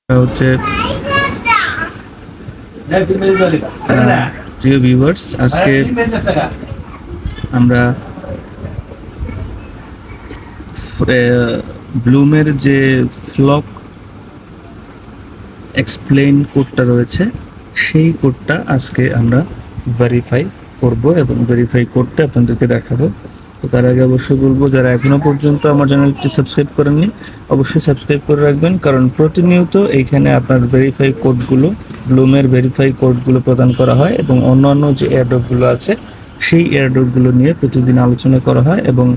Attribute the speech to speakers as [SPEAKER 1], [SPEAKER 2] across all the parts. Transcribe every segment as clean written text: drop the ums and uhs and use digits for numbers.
[SPEAKER 1] হচ্ছে প্রিয় ভিউয়ার্স, আজকে আমরা ব্লুমের যে ফ্লক এক্সপ্লেইন কোডটা রয়েছে সেই কোডটা আজকে আমরা ভেরিফাই করব এবং ভেরিফাই কোডটা আপনাদেরকে দেখাবো। তো তার আগে অবশ্যই বলবো, যারা এখনো পর্যন্ত আমার চ্যানেলটি সাবস্ক্রাইব করেননি অবশ্যই সাবস্ক্রাইব করে রাখবেন, কারণ প্রতিনিয়ত এইখানে আপনার ভেরিফাই কোডগুলো, ব্লুমের ভেরিফাই কোডগুলো প্রদান করা হয় এবং অন্যান্য যে এয়ারড্রপগুলো আছে সেই এয়ারড্রপগুলো নিয়ে প্রতিদিন আলোচনা করা হয় এবং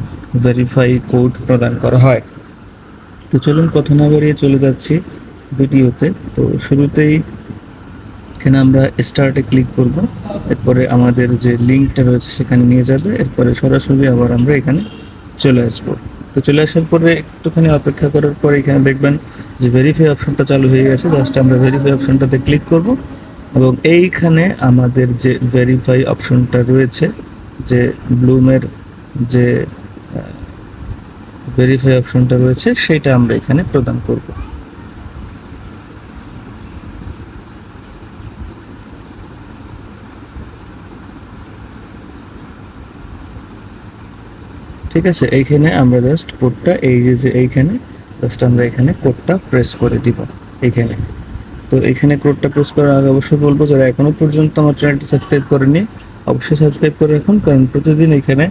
[SPEAKER 1] ভেরিফাই কোড প্রদান করা হয়। তো চলুন কথা না বাড়িয়ে চলে যাচ্ছি ভিডিওতে। তো শুরুতেই এখানে আমরা স্টার্টে ক্লিক করব, এরপরে আমাদের যে লিঙ্কটা রয়েছে সেখানে নিয়ে যাবে, এরপরে সরাসরি আবার আমরা এখানে চলে আসব। তো চলে আসার পরে একটুখানি অপেক্ষা করার পরে এখানে দেখবেন যে ভেরিফাই অপশনটা চালু হয়ে গেছে। জাস্ট আমরা ভেরিফাই অপশনটাতে ক্লিক করব এবং এইখানে আমাদের যে ভেরিফাই অপশনটা রয়েছে, যে ব্লুমের যে ভেরিফাই অপশনটা রয়েছে সেটা আমরা এখানে প্রদান করব। ঠিক আছে, এইখানে আমরা জাস্ট কোডটা এইখানে জাস্ট আমরা এখানে কোডটা প্রেস করে দিব এইখানে। তো এখানে কোডটা প্রেস করার আগে অবশ্যই বলবো, যারা এখনো পর্যন্ত আমার চ্যানেলটি সাবস্ক্রাইব করেনি অবশ্যই সাবস্ক্রাইব করে রাখুন, কারণ প্রতিদিন এখানে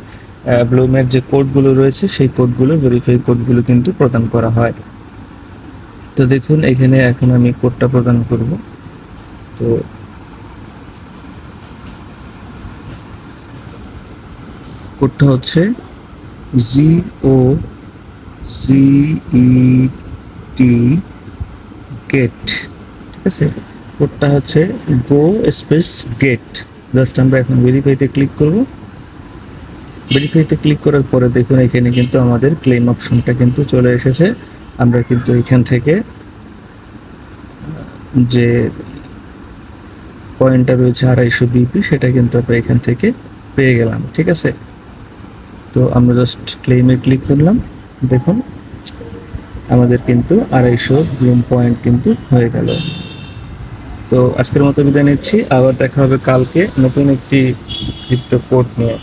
[SPEAKER 1] ব্লুমের যে কোডগুলো রয়েছে সেই কোডগুলো, ভেরিফাই কোডগুলো কিন্তু প্রদান করা হয়। তো দেখুন এখানে এখন আমি কোডটা প্রদান করব। তো কোডটা হচ্ছে GOCET গেট। ঠিক আছে, কোডটা হচ্ছে গো স্পেস গেট। জাস্ট আমরা এখন ভেরিফাইতে ক্লিক করব। ভেরিফাইতে ক্লিক করার পরে দেখুন এখানে কিন্তু আমাদের ক্লেম অপশনটা কিন্তু চলে এসেছে। আমরা কিন্তু এখান থেকে যে পয়েন্টটা রয়েছে 250 বিপি সেটা কিন্তু আমরা এখান থেকে পেয়ে গেলাম। ঠিক আছে, তো আমরা জাস্ট ক্লেমে ক্লিক করলাম। দেখুন আমাদের কিন্তু 250 ব্লুম পয়েন্ট কিন্তু হয়ে গেল। তো আজকের মতো বিদায় নিচ্ছি, আবার দেখা হবে কালকে নতুন একটি ক্রিপ্টো কোড নিয়ে।